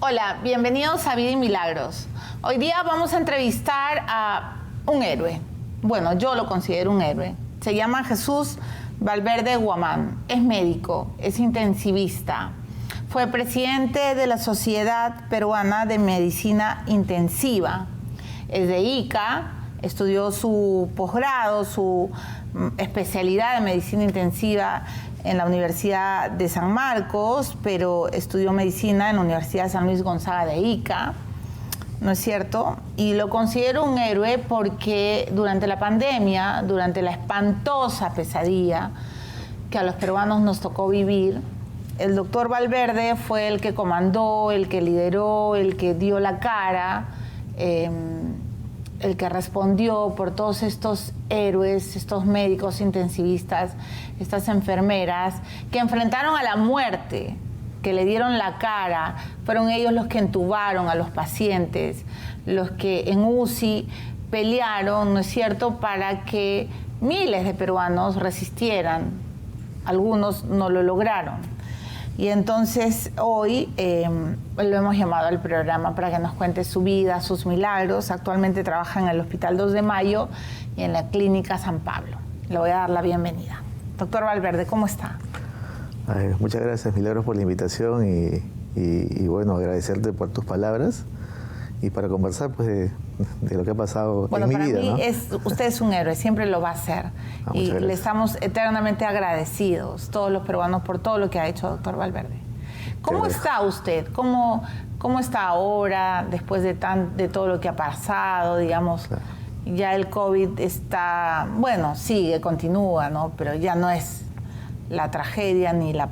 Hola, bienvenidos a Vida y Milagros. Hoy día vamos a entrevistar a un héroe. Bueno, yo lo considero un héroe. Se llama Jesús Valverde Guamán. Es médico, es intensivista. Fue presidente de la Sociedad Peruana de Medicina Intensiva. Es de Ica, estudió su posgrado, su especialidad de medicina intensiva en la Universidad de San Marcos, pero estudió medicina en la Universidad de San Luis Gonzaga de Ica, ¿no es cierto? Y lo considero un héroe porque durante la pandemia, durante la espantosa pesadilla que a los peruanos nos tocó vivir, el doctor Valverde fue el que comandó, el que lideró, el que dio la cara, el que respondió por todos estos héroes, estos médicos intensivistas, estas enfermeras que enfrentaron a la muerte, que le dieron la cara. Fueron ellos los que entubaron a los pacientes, los que en UCI pelearon, ¿no es cierto?, para que miles de peruanos resistieran. Algunos no lo lograron. Y entonces hoy lo hemos llamado al programa para que nos cuente su vida, sus milagros. Actualmente trabaja en el Hospital 2 de Mayo y en la Clínica San Pablo. Le voy a dar la bienvenida. Doctor Valverde, ¿cómo está? Muchas gracias, Milagros, por la invitación y bueno, agradecerte por tus palabras y para conversar pues de lo que ha pasado en mi vida. Bueno, para mí usted es un héroe, siempre lo va a ser. Y le estamos eternamente agradecidos, todos los peruanos, por todo lo que ha hecho doctor Valverde. ¿Cómo está usted? ¿Cómo está ahora, después de todo lo que ha pasado, digamos? Claro. Ya el COVID está, bueno, sigue, continúa, ¿no? Pero ya no es la tragedia ni la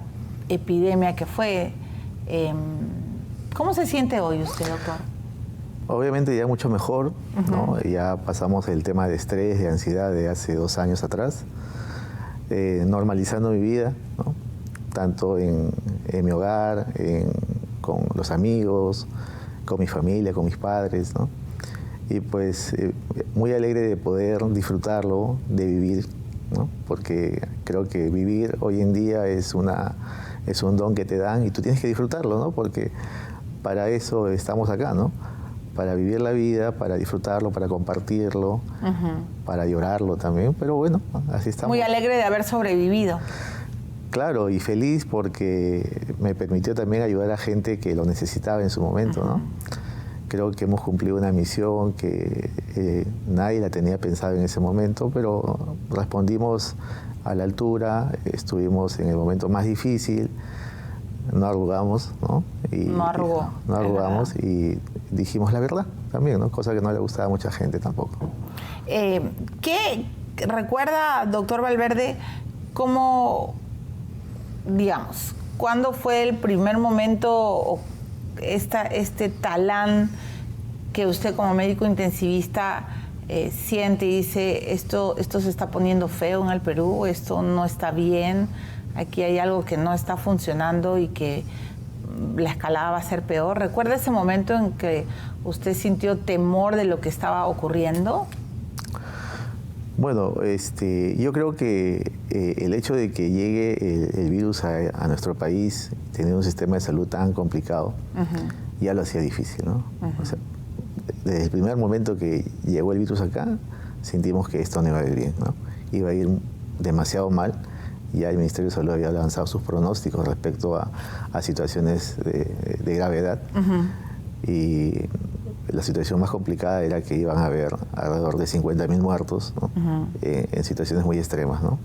epidemia que fue. ¿Cómo se siente hoy usted, doctor? Obviamente ya mucho mejor, ¿no? Ya pasamos el tema de estrés, de ansiedad de hace 2 años atrás, normalizando mi vida, ¿no? Tanto en mi hogar, con los amigos, con mi familia, con mis padres, ¿no? Y pues muy alegre de poder disfrutarlo, de vivir, ¿no? Porque creo que vivir hoy en día es un don que te dan y tú tienes que disfrutarlo, ¿no? Porque para eso estamos acá, ¿no? Para vivir la vida, para disfrutarlo, para compartirlo, para llorarlo también, pero bueno, así estamos. Muy alegre de haber sobrevivido. Claro, y feliz porque me permitió también ayudar a gente que lo necesitaba en su momento, ¿no? Creo que hemos cumplido una misión que nadie la tenía pensada en ese momento, pero respondimos a la altura, estuvimos en el momento más difícil, no arrugamos, ¿no? No arrugó. No arrugamos y dijimos la verdad también, ¿no? Cosa que no le gustaba a mucha gente tampoco. ¿Qué recuerda, doctor Valverde, cómo, digamos, cuándo fue el primer momento o este talán que usted como médico intensivista siente y dice, esto se está poniendo feo en el Perú, esto no está bien, aquí hay algo que no está funcionando y que la escalada va a ser peor? ¿Recuerda ese momento en que usted sintió temor de lo que estaba ocurriendo? Bueno, yo creo que el hecho de que llegue el virus a nuestro país, teniendo un sistema de salud tan complicado, ya lo hacía difícil, ¿no? O sea, desde el primer momento que llegó el virus acá, sentimos que esto no iba a ir bien, ¿no? Iba a ir demasiado mal. Ya el Ministerio de Salud había lanzado sus pronósticos respecto a situaciones de gravedad. Y la situación más complicada era que iban a haber alrededor de 50.000 muertos, ¿no? En situaciones muy extremas, ¿no?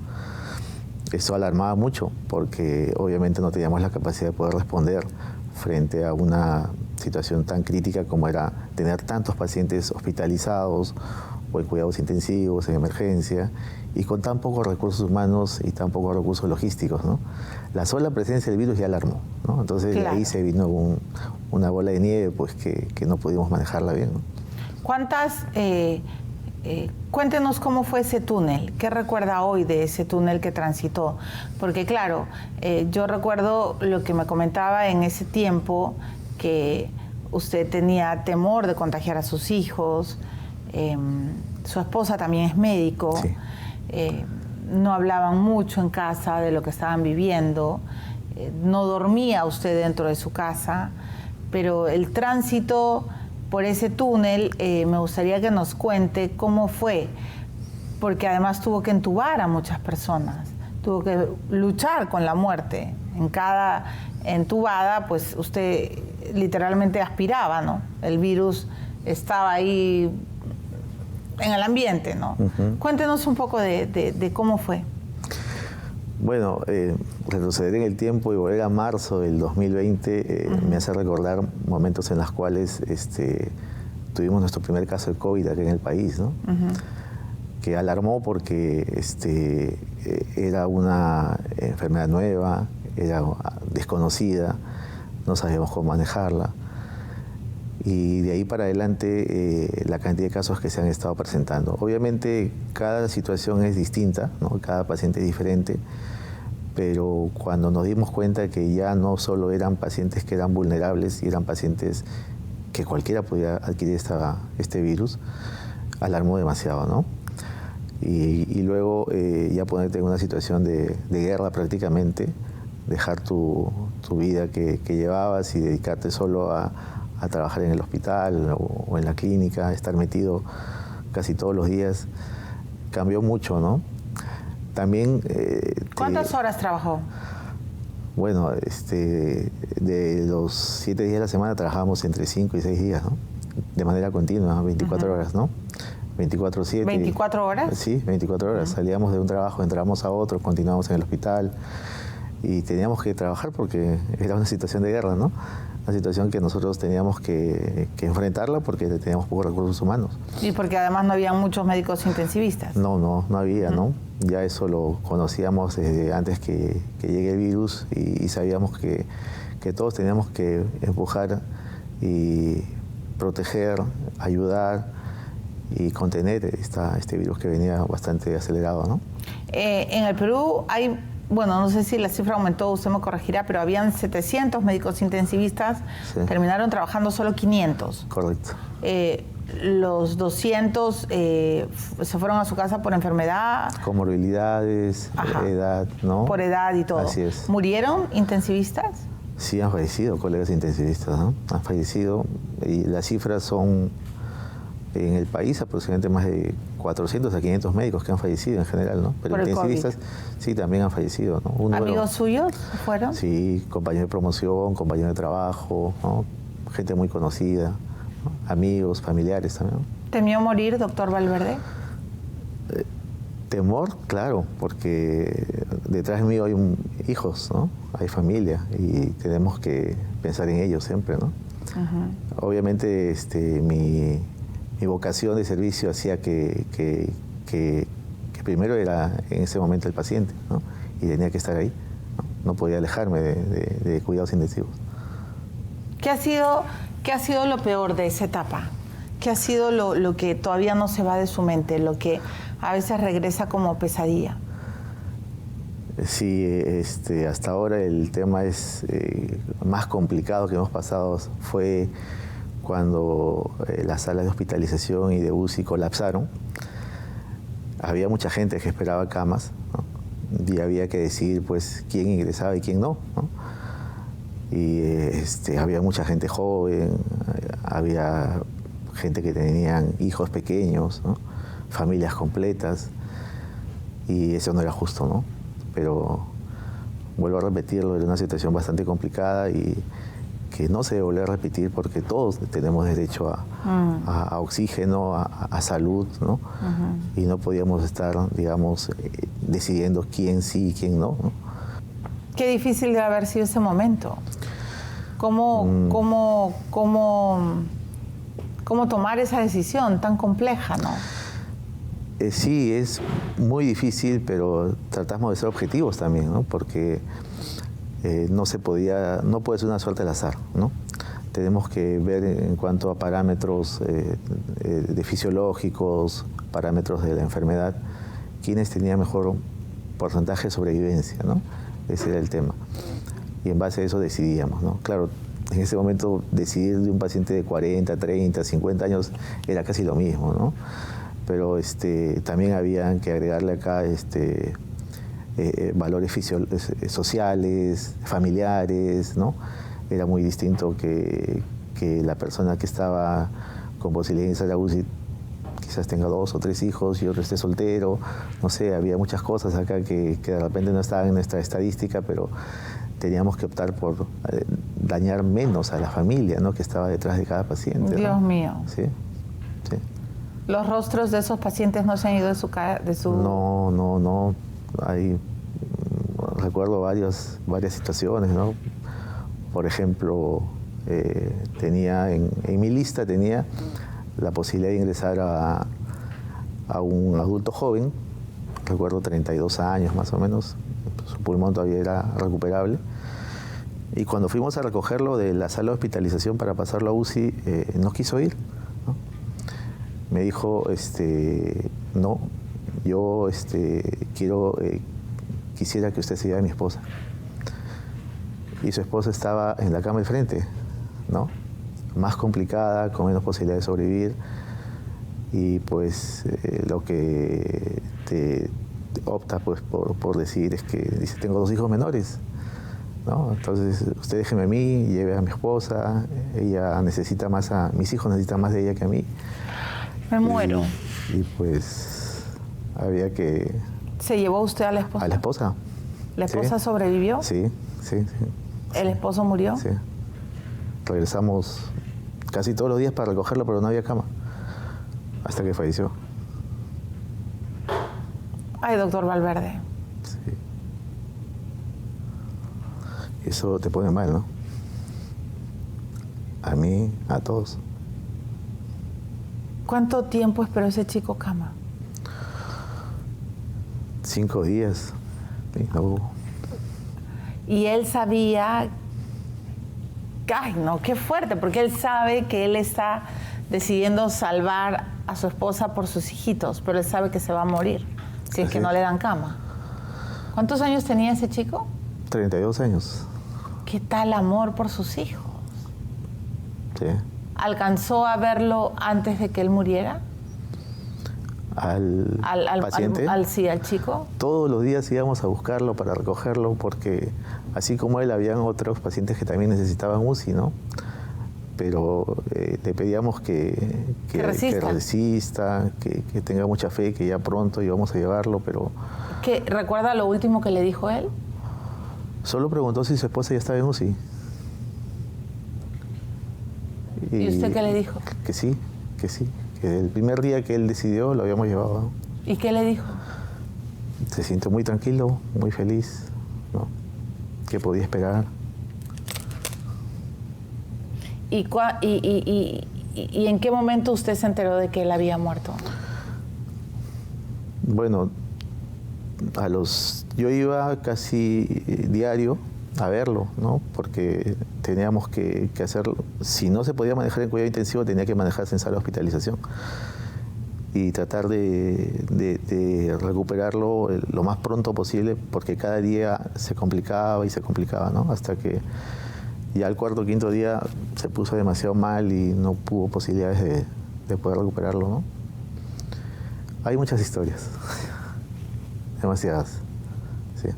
Eso alarmaba mucho porque obviamente no teníamos la capacidad de poder responder frente a una situación tan crítica como era tener tantos pacientes hospitalizados o en cuidados intensivos, en emergencia, y con tan pocos recursos humanos y tan pocos recursos logísticos, ¿no? La sola presencia del virus ya alarmó, ¿no? Entonces claro, de ahí se vino una bola de nieve pues que no pudimos manejarla bien, ¿no? Cuéntenos cómo fue ese túnel, ¿qué recuerda hoy de ese túnel que transitó? Porque claro, yo recuerdo lo que me comentaba en ese tiempo, que usted tenía temor de contagiar a sus hijos, su esposa también es médico, sí. No hablaban mucho en casa de lo que estaban viviendo, no dormía usted dentro de su casa, pero el tránsito por ese túnel, me gustaría que nos cuente cómo fue, porque además tuvo que entubar a muchas personas, tuvo que luchar con la muerte. En cada entubada, pues usted literalmente aspiraba, ¿no? El virus estaba ahí en el ambiente, ¿no? Cuéntenos un poco de cómo fue. Bueno, retroceder en el tiempo y volver a marzo del 2020 me hace recordar momentos en los cuales tuvimos nuestro primer caso de COVID aquí en el país, ¿no? Que alarmó porque era una enfermedad nueva, era desconocida, no sabíamos cómo manejarla. Y de ahí para adelante la cantidad de casos que se han estado presentando. Obviamente cada situación es distinta, ¿no? Cada paciente es diferente, pero cuando nos dimos cuenta que ya no solo eran pacientes que eran vulnerables y eran pacientes que cualquiera podía adquirir este virus, alarmó demasiado, ¿no? Y luego ya ponerte en una situación de guerra prácticamente, dejar tu vida que llevabas y dedicarte solo a trabajar en el hospital o en la clínica, estar metido casi todos los días, cambió mucho, ¿no? También... ¿Cuántas horas trabajó? Bueno, de los 7 días de la semana trabajábamos entre 5 y 6 días, ¿no? De manera continua, 24 horas, ¿no? 24/7. ¿24 horas? Sí, 24 horas. Salíamos de un trabajo, entrábamos a otro, continuábamos en el hospital y teníamos que trabajar porque era una situación de guerra, ¿no? Una situación que nosotros teníamos que enfrentarla porque teníamos pocos recursos humanos. Y porque además no había muchos médicos intensivistas. No había, ¿no? Ya eso lo conocíamos desde antes que llegue el virus y sabíamos que todos teníamos que empujar y proteger, ayudar y contener este virus que venía bastante acelerado, ¿no? En el Perú hay... Bueno, no sé si la cifra aumentó, usted me corregirá, pero habían 700 médicos intensivistas, sí. Terminaron trabajando solo 500. Correcto. Los 200 se fueron a su casa por enfermedad. Comorbilidades, edad, ¿no? Por edad y todo. Así es. ¿Murieron intensivistas? Sí, han fallecido colegas intensivistas, ¿no? Han fallecido y las cifras son en el país aproximadamente más de 400 a 500 médicos que han fallecido en general, ¿no? Pero intensivistas sí también han fallecido, ¿no? ¿Amigos suyos fueron? Sí, compañeros de promoción, compañeros de trabajo, ¿no? Gente muy conocida, ¿no? Amigos, familiares también, ¿no? ¿Temió morir, doctor Valverde? Temor, claro, porque detrás mío hay hijos, ¿no? Hay familia y tenemos que pensar en ellos siempre, ¿no? Obviamente mi vocación de servicio hacía que primero era en ese momento el paciente, ¿no? Y tenía que estar ahí, no podía alejarme de cuidados intensivos. ¿Qué ha sido lo peor de esa etapa? ¿Qué ha sido lo que todavía no se va de su mente, lo que a veces regresa como pesadilla? Sí, hasta ahora el tema más complicado que hemos pasado fue cuando las salas de hospitalización y de UCI colapsaron. Había mucha gente que esperaba camas, ¿no? Y había que decidir pues quién ingresaba y quién no, ¿no? Y había mucha gente joven, había gente que tenían hijos pequeños, ¿no? Familias completas, y eso no era justo, ¿no? Pero vuelvo a repetirlo, era una situación bastante complicada y que no se debe volver a repetir porque todos tenemos derecho a oxígeno, a salud, ¿no? Y no podíamos estar, digamos, decidiendo quién sí y quién no, ¿no? Qué difícil debe haber sido ese momento. ¿Cómo tomar esa decisión tan compleja, no? Sí, es muy difícil, pero tratamos de ser objetivos también, ¿no? Porque no puede ser una suerte al azar, ¿no? Tenemos que ver en cuanto a parámetros de fisiológicos, parámetros de la enfermedad, quiénes tenían mejor porcentaje de sobrevivencia, ¿no? Ese era el tema. Y en base a eso decidíamos, ¿no? Claro, en ese momento decidir de un paciente de 40, 30, 50 años era casi lo mismo, ¿no? Pero también había que agregarle acá valores sociales, familiares, ¿no? era muy distinto que la persona que estaba con posibilidad de ingresar a la UCI quizás tenga 2 o 3 hijos y otro esté soltero. No sé, había muchas cosas acá que de repente no estaban en nuestra estadística, pero teníamos que optar por dañar menos a la familia, ¿no?, que estaba detrás de cada paciente. Dios mío. Sí, sí. ¿Los rostros de esos pacientes no se han ido de su cara? No. Recuerdo varias situaciones, ¿no? Por ejemplo, tenía en mi lista tenía la posibilidad de ingresar a un adulto joven, recuerdo 32 años más o menos, su pulmón todavía era recuperable. Y cuando fuimos a recogerlo de la sala de hospitalización para pasarlo a UCI, no quiso ir, ¿no? Me dijo, no, yo quisiera que usted se lleve a mi esposa. Y su esposa estaba en la cama del frente, ¿no?, más complicada, con menos posibilidad de sobrevivir. Y pues lo que te opta pues por decir es que dice, tengo 2 hijos menores, ¿no? Entonces usted déjeme a mí, lleve a mi esposa, ella necesita más mis hijos necesitan más de ella que a mí. Me muero. Y pues había que... ¿Se llevó usted a la esposa? ¿A la esposa? ¿La esposa sobrevivió? Sí. ¿El esposo murió? Sí. Regresamos casi todos los días para recogerlo, pero no había cama. Hasta que falleció. Ay, doctor Valverde. Sí. Eso te pone mal, ¿no? A mí, a todos. ¿Cuánto tiempo esperó ese chico cama? 5 días. Sí, no hubo. Y él sabía... Ay, no, qué fuerte, porque él sabe que él está decidiendo salvar a su esposa por sus hijitos, pero él sabe que se va a morir si es que no le dan cama. ¿Cuántos años tenía ese chico? 32 años. ¿Qué tal amor por sus hijos? Sí. ¿Alcanzó a verlo antes de que él muriera? ¿Al paciente? Sí, al chico. Todos los días íbamos a buscarlo para recogerlo porque así como él, habían otros pacientes que también necesitaban UCI, ¿no? Pero le pedíamos que resista, que tenga mucha fe, que ya pronto íbamos a llevarlo, pero... ¿Recuerda lo último que le dijo él? Solo preguntó si su esposa ya estaba en UCI. ¿Y usted qué le dijo? Que sí. Que el primer día que él decidió lo habíamos llevado, ¿no? ¿Y qué le dijo? Se sintió muy tranquilo, muy feliz, ¿no? Que podía esperar. ¿Y en qué momento usted se enteró de que él había muerto? Bueno, yo iba casi diario a verlo, ¿no? Porque teníamos que hacerlo. Si no se podía manejar en cuidado intensivo, tenía que manejarse en sala de hospitalización y tratar de recuperarlo lo más pronto posible, porque cada día se complicaba, ¿no? Hasta que ya el 4º o 5º día se puso demasiado mal y no hubo posibilidades de poder recuperarlo, ¿no? Hay muchas historias, demasiadas, sí.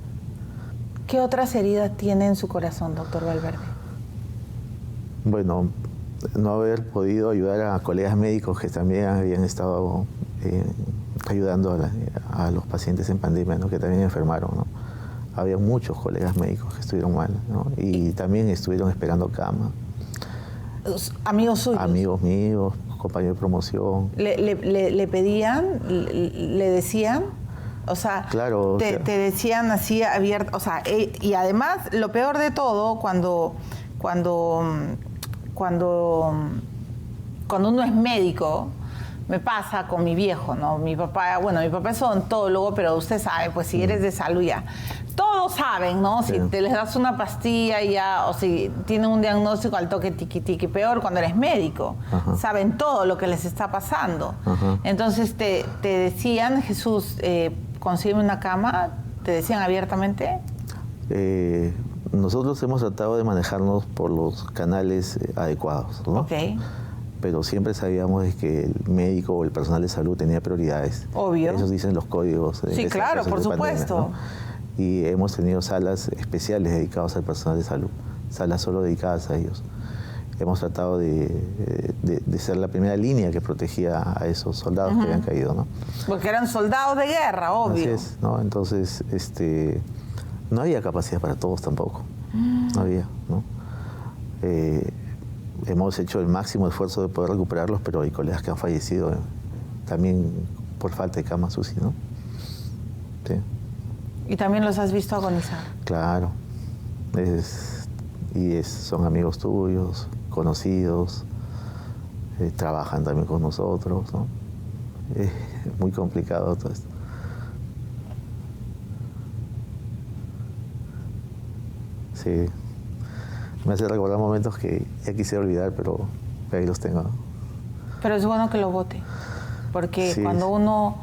¿Qué otras heridas tiene en su corazón, doctor Valverde? Bueno, no haber podido ayudar a colegas médicos que también habían estado ayudando a los pacientes en pandemia, ¿no?, que también enfermaron, ¿no? Había muchos colegas médicos que estuvieron mal, ¿no? Y también estuvieron esperando cama. ¿Amigos suyos? Amigos míos, compañeros de promoción. ¿Le pedían, le decían? O sea, claro, te decían así abierto, o sea, y además lo peor de todo, cuando uno es médico, me pasa con mi viejo, ¿no? Mi papá es odontólogo, pero usted sabe, pues si eres de salud ya. Todos saben, ¿no? Si te les das una pastilla ya, o si tienen un diagnóstico al toque tiqui, peor cuando eres médico. Ajá. Saben todo lo que les está pasando. Ajá. Entonces te decían, Jesús, consígueme una cama, ¿te decían abiertamente? Nosotros hemos tratado de manejarnos por los canales adecuados, ¿no? Ok. Pero siempre sabíamos de que el médico o el personal de salud tenía prioridades. Obvio. Eso dicen los códigos. Sí, claro, por supuesto. Pandemia, ¿no? Y hemos tenido salas especiales dedicadas al personal de salud. salas solo dedicadas a ellos. Hemos tratado de ser la primera línea que protegía a esos soldados que habían caído, ¿no? Porque eran soldados de guerra, obvio. Así es, ¿no? Entonces, no había capacidad para todos tampoco. No había, ¿no? Hemos hecho el máximo esfuerzo de poder recuperarlos, pero hay colegas que han fallecido también por falta de camas UCI, ¿no? Sí. ¿Y también los has visto agonizar? Claro. Son amigos tuyos, conocidos, trabajan también con nosotros, ¿no? Es muy complicado todo esto. Sí. Me hace recordar momentos que ya quisiera olvidar, pero ahí los tengo. Pero es bueno que lo vote, porque sí, cuando uno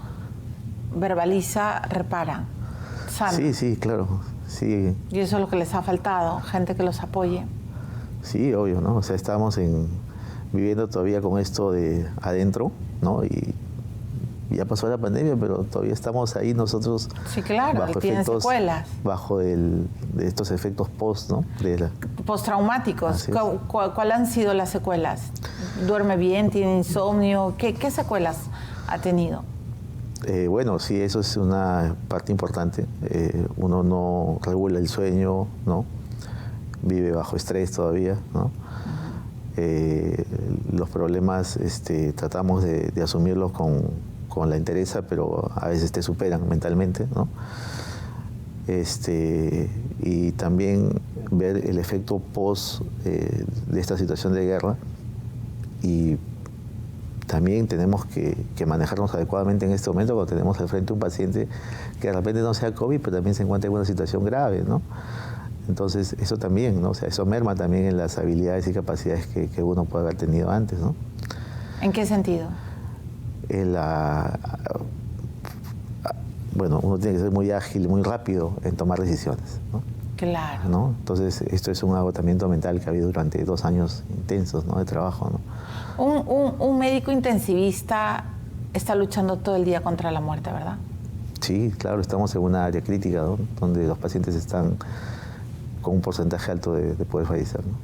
verbaliza, repara, sana. Sí, sí, claro. Sí. Y eso es lo que les ha faltado, gente que los apoye. Sí, obvio, ¿no? O sea, estamos viviendo todavía con esto de adentro, ¿no? Y ya pasó la pandemia, pero todavía estamos ahí nosotros. Sí, claro, bajo tienen secuelas. Bajo de estos efectos post, ¿no? Postraumáticos. ¿Cuáles han sido las secuelas? ¿Duerme bien? ¿Tiene insomnio? ¿Qué secuelas ha tenido? Bueno, sí, eso es una parte importante. Uno no regula el sueño, ¿no? Vive bajo estrés todavía, ¿no? Los problemas tratamos de asumirlos con la entereza, pero a veces te superan mentalmente, ¿no? Y también ver el efecto post de esta situación de guerra, y también tenemos que manejarnos adecuadamente en este momento cuando tenemos al frente un paciente que de repente no sea COVID, pero también se encuentra en una situación grave, ¿no? Entonces, eso también, ¿no? O sea, eso merma también en las habilidades y capacidades que uno puede haber tenido antes, ¿no? ¿En qué sentido? Bueno, uno tiene que ser muy ágil, muy rápido en tomar decisiones, ¿no? Claro. ¿No? Entonces, esto es un agotamiento mental que ha habido durante 2 años intensos, ¿no? De trabajo, ¿no? Un médico intensivista está luchando todo el día contra la muerte, ¿verdad? Sí, claro, estamos en una área crítica, ¿no? Donde los pacientes están con un porcentaje alto de poder fallecer, ¿no?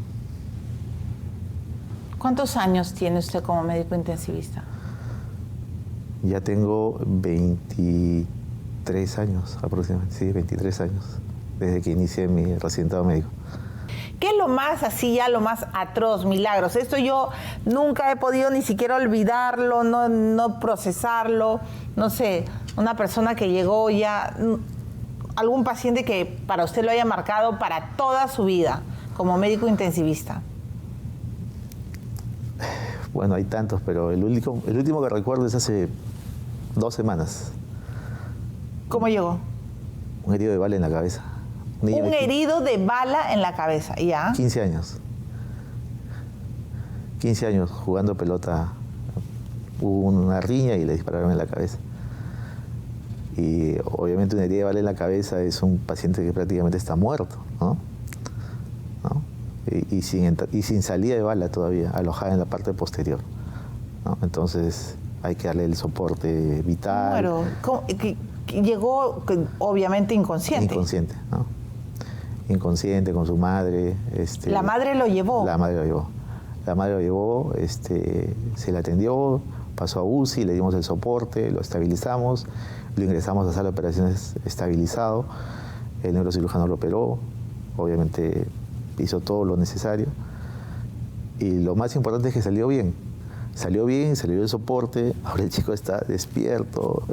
¿Cuántos años tiene usted como médico intensivista? Ya tengo 23 años aproximadamente, sí, 23 años, desde que inicié mi residentado médico. ¿Qué es lo más así, ya lo más atroz, Milagros? Esto yo nunca he podido ni siquiera olvidarlo, no procesarlo. No sé, una persona que llegó ya, algún paciente que para usted lo haya marcado para toda su vida como médico intensivista. Bueno, hay tantos, pero el último que recuerdo es hace 2 semanas. ¿Cómo llegó? Un herido de bala en la cabeza. Un herido de bala en la cabeza, ¿ya? 15 años. 15 años jugando pelota. Hubo una riña y le dispararon en la cabeza. Y obviamente una herida de bala en la cabeza es un paciente que prácticamente está muerto, ¿no? ¿No? Y sin salida de bala todavía, alojada en la parte posterior, ¿no? Entonces hay que darle el soporte vital. Claro. Llegó obviamente inconsciente. Inconsciente, ¿no? Inconsciente con su madre. ¿La madre lo llevó? La madre lo llevó. La madre lo llevó, se le atendió, pasó a UCI, le dimos el soporte, lo estabilizamos, lo ingresamos a sala de operaciones estabilizado, el neurocirujano lo operó, obviamente hizo todo lo necesario, y lo más importante es que salió bien. Salió bien, se le dio el soporte, ahora el chico está despierto.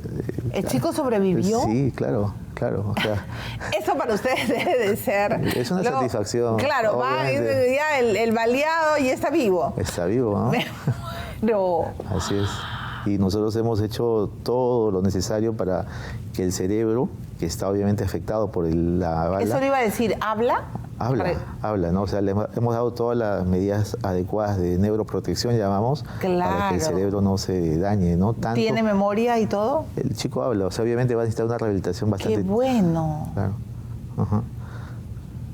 ¿El chico sobrevivió? Sí, claro. O sea, eso para ustedes debe de ser... Es una satisfacción. Claro, va ya el baleado y está vivo. Está vivo, ¿no? No. Así es. Y nosotros hemos hecho todo lo necesario para que el cerebro, que está obviamente afectado por la bala... Eso le iba a decir, ¿habla? Habla, ¿no? O sea, le hemos dado todas las medidas adecuadas de neuroprotección, llamamos, claro, para que el cerebro no se dañe, ¿no? Tanto, ¿tiene memoria y todo? El chico habla, o sea, obviamente va a necesitar una rehabilitación bastante... ¡Qué bueno! Claro. Uh-huh.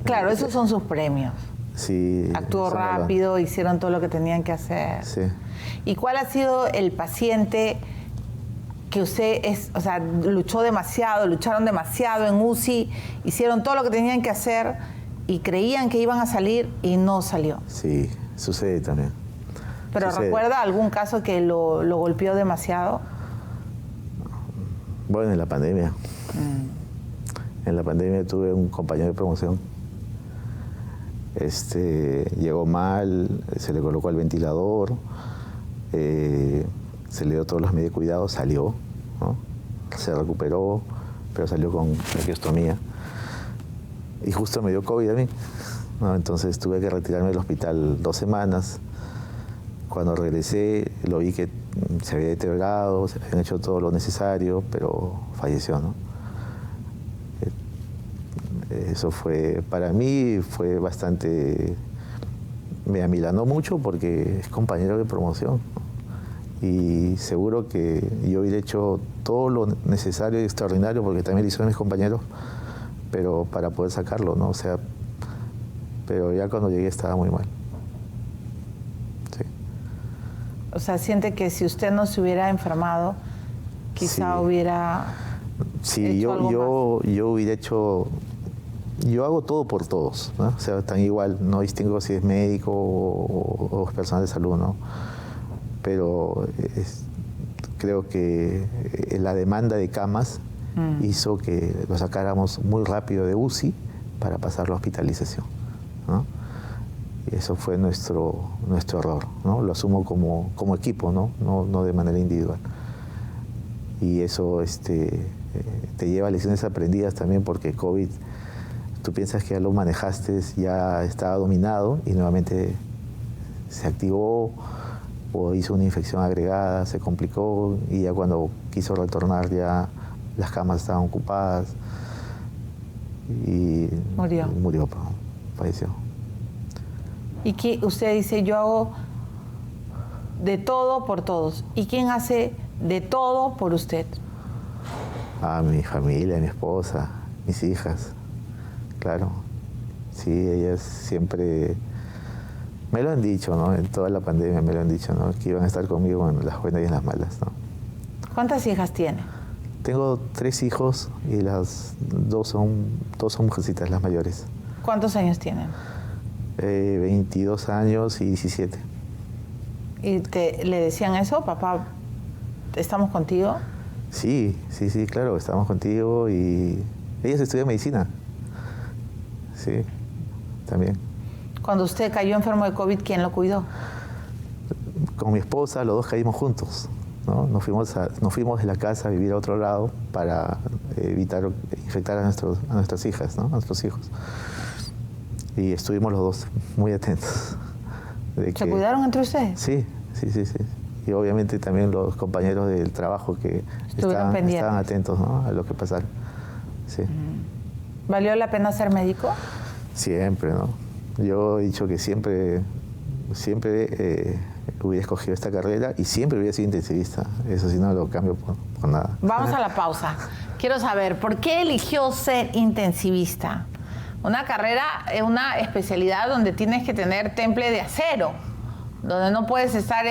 Claro, esos son sus premios. Sí. Actuó rápido, hicieron todo lo que tenían que hacer. Sí. ¿Y cuál ha sido el paciente que usted lucharon demasiado en UCI, hicieron todo lo que tenían que hacer y creían que iban a salir y no salió. Sí, sucede también. ¿Pero Sucede. recuerda algún caso que lo golpeó demasiado? Bueno, en la pandemia. En la pandemia tuve un compañero de promoción. Llegó mal, se le colocó el ventilador, se le dio todas las medidas de cuidado, salió, ¿no? Se recuperó, pero salió con traqueostomía. Y justo me dio COVID a mí, ¿no? Entonces tuve que retirarme del hospital 2 semanas. Cuando regresé lo vi que se había deteriorado, se habían hecho todo lo necesario, pero falleció, ¿no? Eso fue, para mí, fue bastante, me amilanó mucho porque es compañero de promoción, ¿no? Y seguro que yo hubiera hecho todo lo necesario y extraordinario, porque también lo hicieron mis compañeros, pero para poder sacarlo, ¿no? O sea, pero ya cuando llegué estaba muy mal. Sí. O sea, siente que si usted no se hubiera enfermado, quizá Sí. hubiera Sí, hecho algo yo hubiera hecho, yo hago todo por todos, ¿no? O sea, tan igual, no distingo si es médico o es personal de salud, ¿no? Pero creo que la demanda de camas hizo que lo sacáramos muy rápido de UCI para pasarlo a hospitalización, ¿no? Y eso fue nuestro error, ¿no? Lo asumo como equipo, ¿no? No de manera individual. Y eso te lleva a lecciones aprendidas también, porque COVID, tú piensas que ya lo manejaste, ya estaba dominado y nuevamente se activó o hizo una infección agregada, se complicó y ya cuando quiso retornar ya las camas estaban ocupadas y murió, falleció. Y que usted dice, yo hago de todo por todos. ¿Y quién hace de todo por usted? A mi familia, mi esposa, mis hijas, claro. Sí, ellas siempre me lo han dicho, ¿no? En toda la pandemia me lo han dicho, ¿no? Que iban a estar conmigo en las buenas y en las malas, ¿no? ¿Cuántas hijas tiene? Tengo 3 hijos y las dos son mujercitas, las mayores. ¿Cuántos años tienen? 22 años y 17. ¿Y le decían eso, papá, estamos contigo? Sí, claro, estamos contigo y ellas estudian medicina. Sí, también. Cuando usted cayó enfermo de COVID, ¿quién lo cuidó? Con mi esposa, los dos caímos juntos, ¿no? Nos fuimos de la casa a vivir a otro lado para evitar infectar a nuestras hijas, ¿no? A nuestros hijos. Y estuvimos los dos muy atentos. ¿Se cuidaron entre ustedes? Sí. Y obviamente también los compañeros del trabajo que estaban atentos, ¿no? A lo que pasara. Sí. ¿Valió la pena ser médico? Siempre, ¿no? Yo he dicho que siempre hubiera escogido esta carrera y siempre hubiera sido intensivista. Eso sí no lo cambio por nada. Vamos a la pausa. Quiero saber, ¿por qué eligió ser intensivista? Una carrera, una especialidad donde tienes que tener temple de acero, donde no puedes estar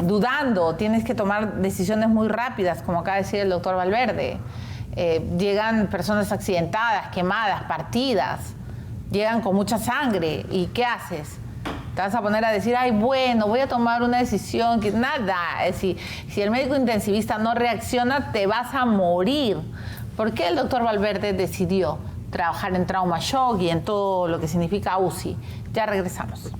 dudando, tienes que tomar decisiones muy rápidas, como acaba de decir el doctor Valverde. Llegan personas accidentadas, quemadas, partidas, llegan con mucha sangre. ¿Y qué haces? Te vas a poner a decir, ay, bueno, voy a tomar una decisión que nada. Si el médico intensivista no reacciona, te vas a morir. ¿Por qué el doctor Valverde decidió trabajar en trauma shock y en todo lo que significa UCI? Ya regresamos.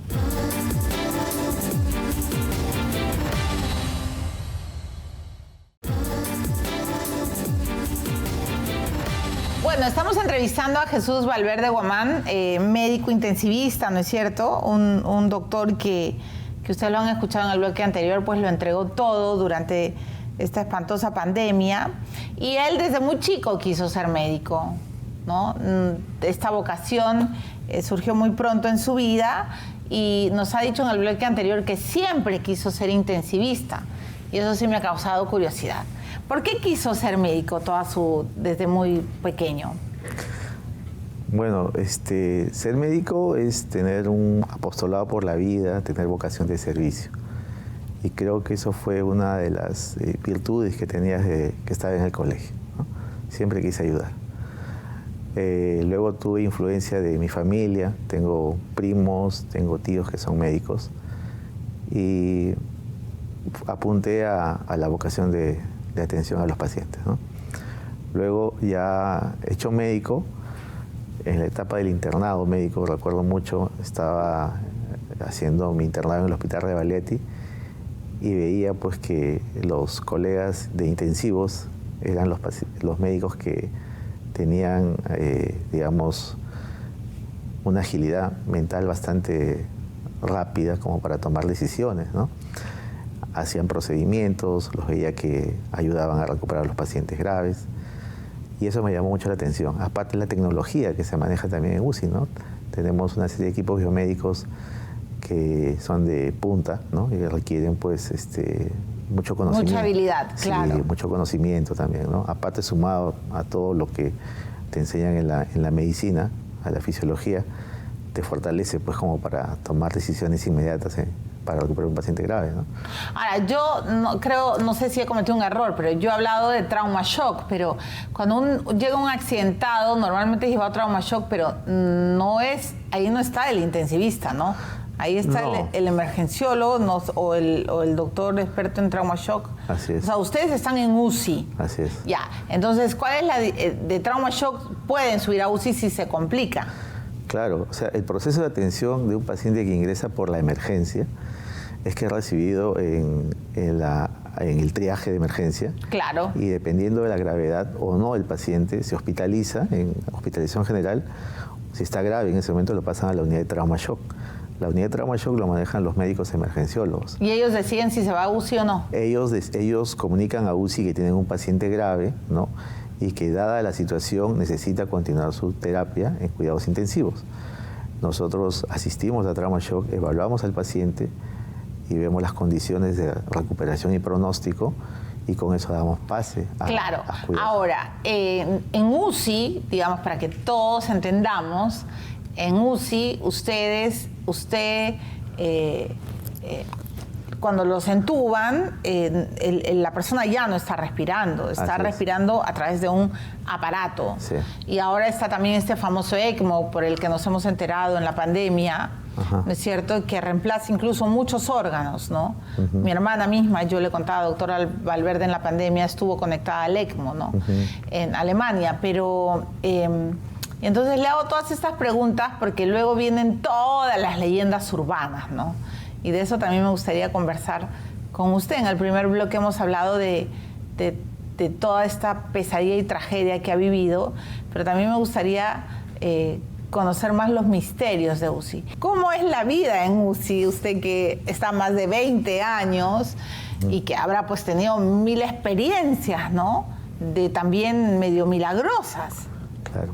Bueno, estamos entrevistando a Jesús Valverde Guamán, médico intensivista, ¿no es cierto? Un doctor que ustedes lo han escuchado en el bloque anterior, pues lo entregó todo durante esta espantosa pandemia. Y él desde muy chico quiso ser médico, ¿no? Esta vocación surgió muy pronto en su vida y nos ha dicho en el bloque anterior que siempre quiso ser intensivista. Y eso sí me ha causado curiosidad. ¿Por qué quiso ser médico desde muy pequeño? Bueno, ser médico es tener un apostolado por la vida, tener vocación de servicio. Y creo que eso fue una de las virtudes que tenía desde que estaba en el colegio, ¿no? Siempre quise ayudar. Luego tuve influencia de mi familia, tengo primos, tengo tíos que son médicos y apunté a la vocación de atención a los pacientes, ¿no? Luego ya hecho médico, en la etapa del internado médico, recuerdo mucho, estaba haciendo mi internado en el Hospital Revalletti y veía pues que los colegas de intensivos eran los médicos que tenían, digamos, una agilidad mental bastante rápida como para tomar decisiones, ¿no? Hacían procedimientos, los veía que ayudaban a recuperar a los pacientes graves y eso me llamó mucho la atención. Aparte la tecnología que se maneja también en UCI, ¿no? Tenemos una serie de equipos biomédicos que son de punta, ¿no? Y requieren pues mucho conocimiento. Mucha habilidad, claro. Sí, mucho conocimiento también, ¿no? Aparte sumado a todo lo que te enseñan en la medicina, a la fisiología, te fortalece pues como para tomar decisiones inmediatas para recuperar un paciente grave, ¿no? Ahora, yo no sé si he cometido un error, pero yo he hablado de trauma shock, pero cuando llega un accidentado, normalmente lleva a trauma shock, pero ahí no está el intensivista, ¿no? Ahí está No. el emergenciólogo o el doctor experto en trauma shock. Así es. O sea, ustedes están en UCI. Así es. Ya, entonces, ¿cuál es la de trauma shock? Pueden subir a UCI si se complica. Claro, o sea, el proceso de atención de un paciente que ingresa por la emergencia es que es recibido en el triaje de emergencia. Claro. Y dependiendo de la gravedad o no del paciente, se hospitaliza en hospitalización general. Si está grave, en ese momento lo pasan a la unidad de trauma shock. La unidad de trauma shock lo manejan los médicos emergenciólogos. ¿Y ellos deciden si se va a UCI o no? Ellos comunican a UCI que tienen un paciente grave, ¿no? Y que dada la situación necesita continuar su terapia en cuidados intensivos. Nosotros asistimos a trauma shock, evaluamos al paciente y vemos las condiciones de recuperación y pronóstico y con eso damos pase a Claro. cuidados. Ahora, en UCI, digamos, para que todos entendamos, en UCI cuando los entuban, la persona ya no está respirando, está respirando a través de un aparato. Sí. Y ahora está también este famoso ECMO por el que nos hemos enterado en la pandemia, Ajá. ¿no es cierto?, que reemplaza incluso muchos órganos, ¿no? Mi hermana misma, yo le contaba, doctora Valverde, en la pandemia estuvo conectada al ECMO, ¿no? En Alemania, pero... entonces le hago todas estas preguntas porque luego vienen todas las leyendas urbanas, ¿no? Y de eso también me gustaría conversar con usted. En el primer bloque hemos hablado de toda esta pesadilla y tragedia que ha vivido, pero también me gustaría conocer más los misterios de UCI. ¿Cómo es la vida en UCI? Usted que está más de 20 años y que habrá pues tenido 1000 experiencias, ¿no? También medio milagrosas. Claro.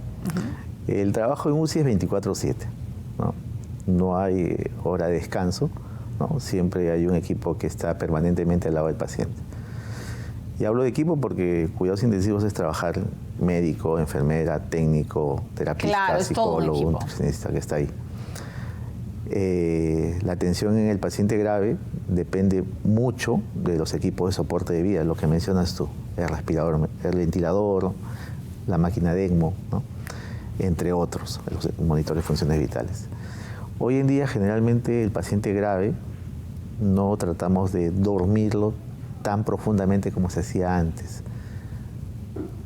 El trabajo en UCI es 24/7, ¿no? No hay hora de descanso, ¿no? Siempre hay un equipo que está permanentemente al lado del paciente. Y hablo de equipo porque cuidados intensivos es trabajar médico, enfermera, técnico, terapista, claro, es todo un psicólogo, equipo. un nutricionista que está ahí. La atención en el paciente grave depende mucho de los equipos de soporte de vida, lo que mencionas tú, el respirador, el ventilador, la máquina de ECMO, ¿no? Entre otros, los monitores de funciones vitales. Hoy en día, generalmente, el paciente grave no tratamos de dormirlo tan profundamente como se hacía antes.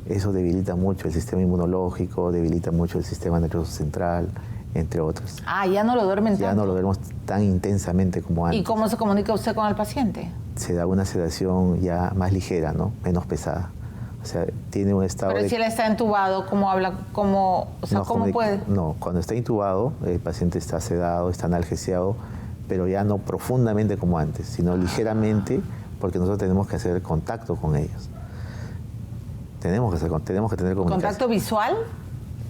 Eso debilita mucho el sistema inmunológico, debilita mucho el sistema nervioso central, entre otros. Ah, ya no lo duermen tanto. Ya no lo duermos tan intensamente como antes. ¿Y cómo se comunica usted con el paciente? Se da una sedación ya más ligera, ¿no? Menos pesada. O sea, tiene un estado Pero si él está entubado, ¿cómo habla? ¿Cómo puede? No, cuando está intubado, el paciente está sedado, está analgesiado, pero ya no profundamente como antes, sino ligeramente, porque nosotros tenemos que hacer contacto con ellos. Tenemos que tener comunicación. ¿Contacto visual?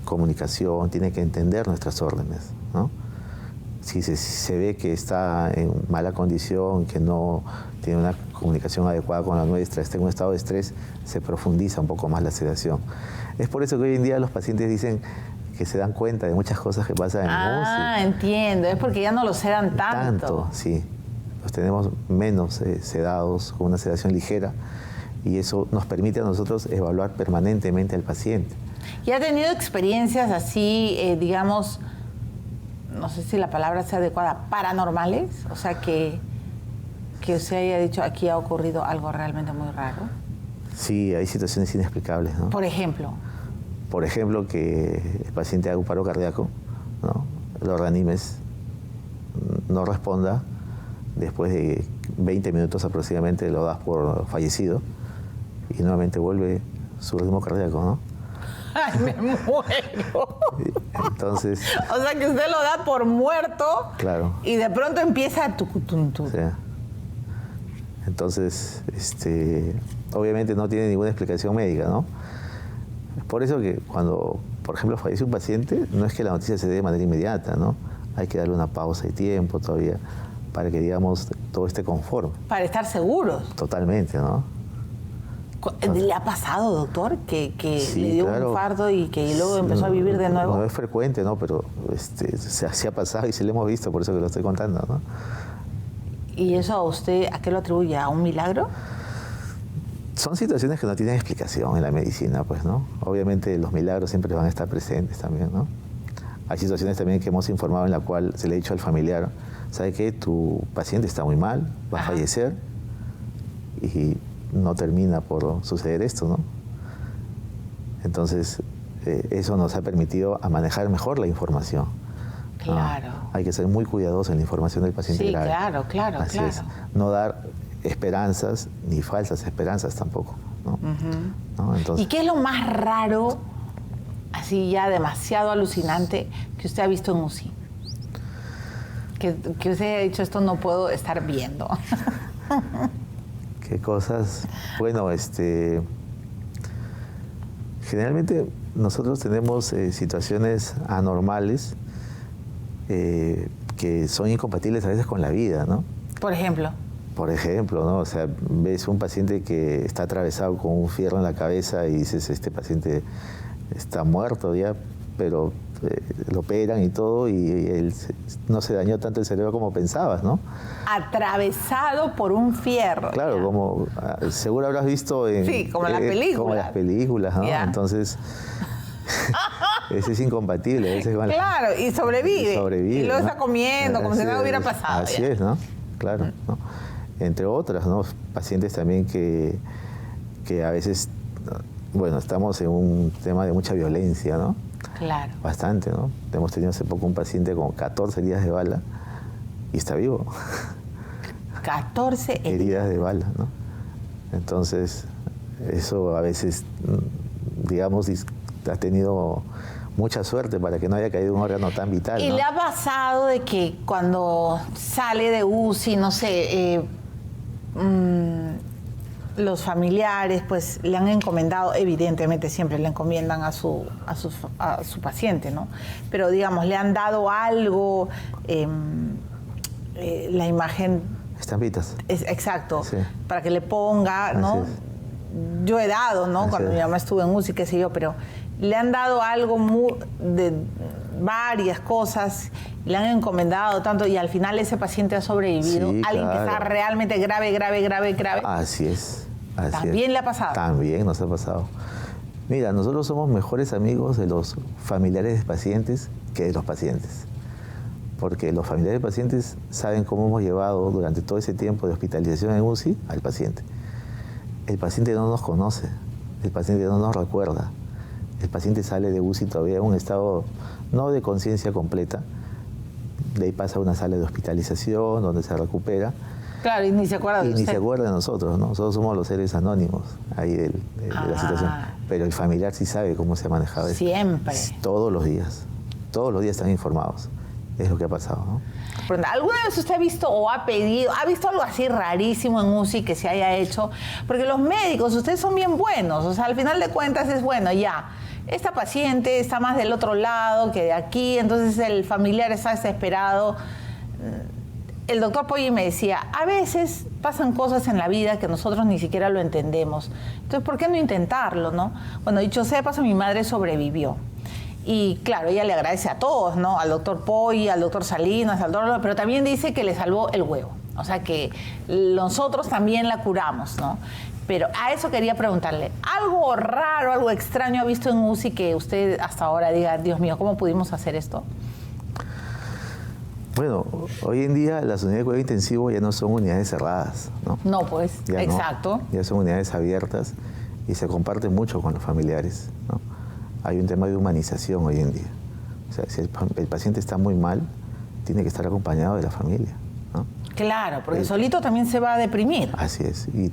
Comunicación, tiene que entender nuestras órdenes, ¿no? Si se ve que está en mala condición, que no tiene una comunicación adecuada con la nuestra, está en un estado de estrés, se profundiza un poco más la sedación. Es por eso que hoy en día los pacientes dicen que se dan cuenta de muchas cosas que pasan en UCI. Ah, entiendo. Es porque ya no los sedan tanto. Sí. Los tenemos menos sedados, con una sedación ligera, y eso nos permite a nosotros evaluar permanentemente al paciente. ¿Y ha tenido experiencias así, digamos, no sé si la palabra sea adecuada, paranormales? O sea, que usted haya dicho, aquí ha ocurrido algo realmente muy raro. Sí, hay situaciones inexplicables, ¿no? Por ejemplo. Por ejemplo, que el paciente haga un paro cardíaco, ¿no? Lo reanimes, no responda, después de 20 minutos aproximadamente lo das por fallecido y nuevamente vuelve su ritmo cardíaco, ¿no? ¡Ay, me muero! Entonces... O sea, que usted lo da por muerto. Claro. Y de pronto empieza a tucutuntu. O sea, entonces, obviamente no tiene ninguna explicación médica, ¿no? Por eso que cuando, por ejemplo, fallece un paciente, no es que la noticia se dé de manera inmediata, ¿no? Hay que darle una pausa de tiempo todavía para que, digamos, todo esté conforme. Para estar seguros. Totalmente, ¿no? ¿Le ha pasado, doctor, que Sí, le dio claro. un infarto y que luego empezó a vivir de nuevo? No es frecuente, ¿no? Pero se ha pasado y se lo hemos visto, por eso que lo estoy contando, ¿no? ¿Y eso a usted, a qué lo atribuye? ¿A un milagro? Son situaciones que no tienen explicación en la medicina, pues, ¿no? Obviamente los milagros siempre van a estar presentes también, ¿no? Hay situaciones también que hemos informado en la cual se le ha dicho al familiar, ¿sabe qué? Tu paciente está muy mal, va a fallecer y no termina por suceder esto, ¿no? Entonces, eso nos ha permitido a manejar mejor la información. Claro. Hay que ser muy cuidadoso en la información del paciente grave. Sí, claro. Así es. No dar esperanzas ni falsas esperanzas tampoco, ¿no? ¿No? Entonces, ¿Y qué es lo más raro, así ya demasiado alucinante, que usted ha visto en UCI? Que usted haya dicho, esto no puedo estar viendo. ¿qué cosas? Bueno, generalmente nosotros tenemos situaciones anormales que son incompatibles a veces con la vida, ¿no? Por ejemplo. Por ejemplo, ¿no? O sea, ves un paciente que está atravesado con un fierro en la cabeza y dices, este paciente está muerto ya, pero lo operan y todo y él no se dañó tanto el cerebro como pensabas, ¿no? Atravesado por un fierro. Claro, ya. como seguro habrás visto en... Sí, como las películas. Como las películas, ¿no? Ya. Entonces, ese es incompatible. Ese es Claro, y sobrevive. Y luego ¿no? está comiendo, como si nada hubiera pasado. Así ya. es, ¿no? Claro, ¿no? Entre otras, ¿no? Pacientes también que a veces, bueno, estamos en un tema de mucha violencia, ¿no? Claro. Bastante, ¿no? Hemos tenido hace poco un paciente con 14 heridas de bala y está vivo. 14 Heridas de bala, ¿no? Entonces, eso a veces, digamos, ha tenido mucha suerte para que no haya caído un órgano tan vital, ¿Y ¿no? le ha pasado de que cuando sale de UCI, no sé, los familiares pues le han encomendado, evidentemente siempre le encomiendan a su paciente, ¿no? Pero digamos, le han dado algo, la imagen... Estampitas. Exacto, Sí. para que le ponga, ¿no? Así es. Yo he dado, ¿no? Así Cuando es. mi mamá estuvo en UCI, qué sé yo, pero le han dado algo de varias cosas, le han encomendado tanto y al final ese paciente ha sobrevivido. Sí, Alguien que claro. está realmente grave. Así es. Así ¿También es. le ha pasado? También nos ha pasado. Mira, nosotros somos mejores amigos de los familiares de pacientes que de los pacientes. Porque los familiares de pacientes saben cómo hemos llevado durante todo ese tiempo de hospitalización en UCI al paciente. El paciente no nos conoce, el paciente no nos recuerda. El paciente sale de UCI todavía en un estado no de conciencia completa. De ahí pasa a una sala de hospitalización donde se recupera. Claro, y ni se acuerda de Y ni usted. se acuerda de nosotros, ¿no? Nosotros somos los seres anónimos ahí de la situación. Pero el familiar sí sabe cómo se ha manejado esto. Siempre. Todos los días están informados. Es lo que ha pasado, ¿no? Pero, ¿alguna vez usted ha visto o ha visto algo así rarísimo en UCI que se haya hecho? Porque los médicos, ustedes son bien buenos, o sea, al final de cuentas es bueno, ya, esta paciente está más del otro lado que de aquí, entonces el familiar está desesperado. El doctor Poggi me decía, a veces pasan cosas en la vida que nosotros ni siquiera lo entendemos. Entonces, ¿por qué no intentarlo, no? Bueno, dicho sea de paso, mi madre sobrevivió. Y claro, ella le agradece a todos, ¿no? Al doctor Poggi, al doctor Salinas, al doctor... Pero también dice que le salvó el huevo. O sea que nosotros también la curamos, ¿no? Pero a eso quería preguntarle, ¿algo raro, algo extraño ha visto en UCI que usted hasta ahora diga, Dios mío, ¿cómo pudimos hacer esto? Bueno, hoy en día las unidades de cuidado intensivo ya no son unidades cerradas, ¿no? No, pues, Ya exacto. no, ya son unidades abiertas y se comparten mucho con los familiares, ¿no? Hay un tema de humanización hoy en día. O sea, si el paciente está muy mal, tiene que estar acompañado de la familia, ¿no? Claro, porque solito también se va a deprimir. Así es, y